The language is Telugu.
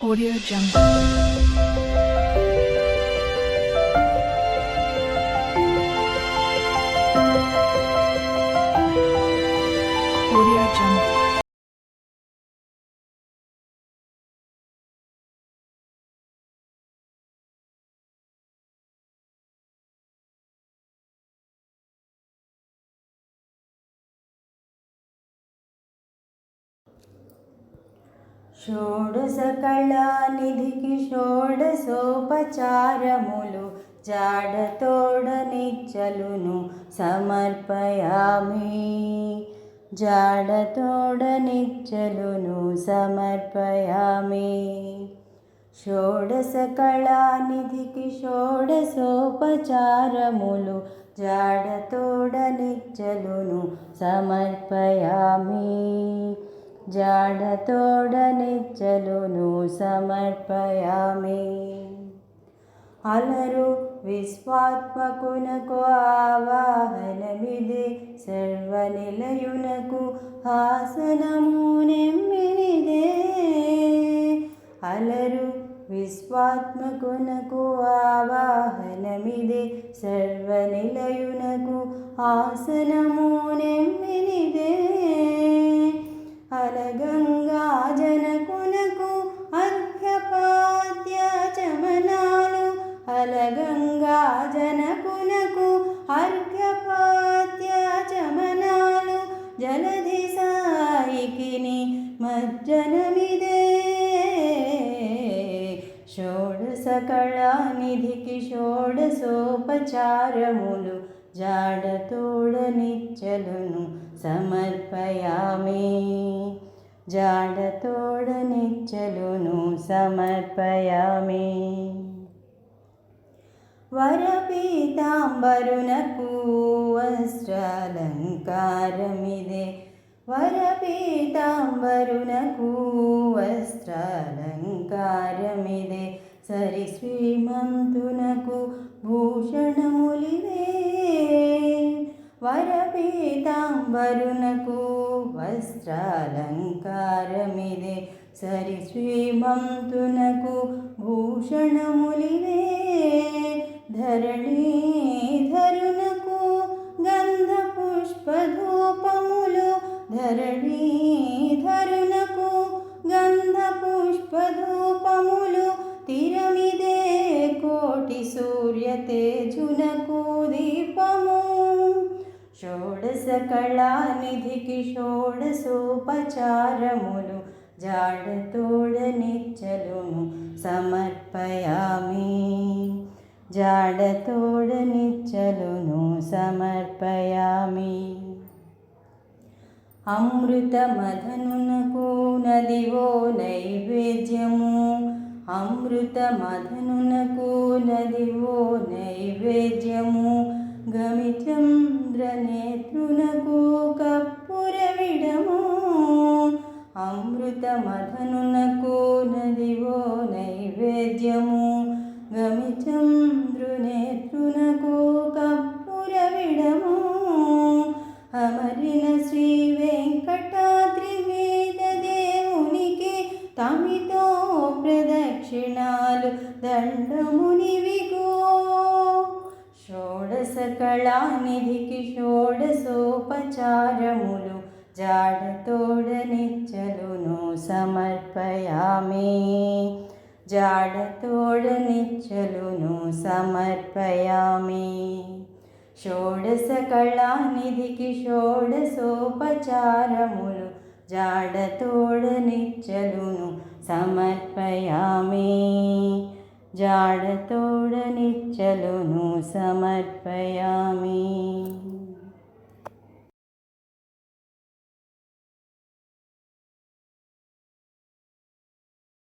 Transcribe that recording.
Audio Jungle. Audio Jungle. షోడశకళానిధికి షోడశోపచారములు జాడతోడనిచ్చలును సమర్పయామి. జాడతోడనిచ్చలును సమర్పయామి. షోడశకళానిధికి షోడశోపచారములు జాడతోడనిచ్చలును సమర్పయామి. జాడతోడనిచ్చలును సమర్పయామి. అలరు విశ్వాత్మకునకు ఆవాహనమిదే, సర్వనిలయునకు ఆసనము నెమ్మినిదే. అలరు విశ్వాత్మకునకు ఆవాహనమిదే, సర్వనిలయునకు ఆసనము నెమ్మినిదే. అలగంగాజనకునకు అర్ఘ్యపాద్యాచమనాలు, అలగంగాజనకునకు అర్ఘ్యపాద్యాచమనాలు, జలధి సాయికిని మజ్జనమిదే. షోడశకళానిధికి షోడశోపచారములు జాడతోడనిచ్చలును సమర్పయామి. జాడతోడనిచ్చలును సమర్పయామి. వరపీతాంబరునకు వస్త్రాలంకారమిదే, వరపీతాంబరునకు వస్త్రాలంకారమిదే, సరి శ్రీమంతునకు భూషణములివే. వరపీతాంబరునకు వస్త్రాలంకారమిదే, సరి శ్రీమంతునకు భూషణములివే. ధరణీధరునకు గంధ పుష్పధూపములు, ధరణీధరునకు గంధ పుష్పధూపములు, తిరమిదే కోటి సూర్య తేజునకు దీపము. షోడశకళానిధికి షోడశోపచారములు జాడతోడనిచ్చలును సమర్పయామి. జాడతోడనిచ్చలును సమర్పయామి. అమృతమధనునకు నదివో నైవేద్యము, అమృతమధనునకు నదివో నైవేద్యము, గమిచంద్రనేత్రునకు కప్పురవిడము. అమృతమధనునకు నదివో నైవేద్యము, గమిచంద్రనేత్రునకు కప్పురవిడము. అమరిన శ్రీ వెంకటాద్రి మీద దేవునికి తమితో ప్రదక్షిణాలు దండమునివిగో. షోడశకళానిధికి షోడశోపచారములు జాడతోడనిచ్చలును సమర్పయామి. జాడతోడనిచ్చలును సమర్పయామి. షోడశకళానిధికి షోడశోపచారములు జాడతోడనిచ్చలును సమర్పయామి. జాడతోడనిచ్చలును సమర్పయామి.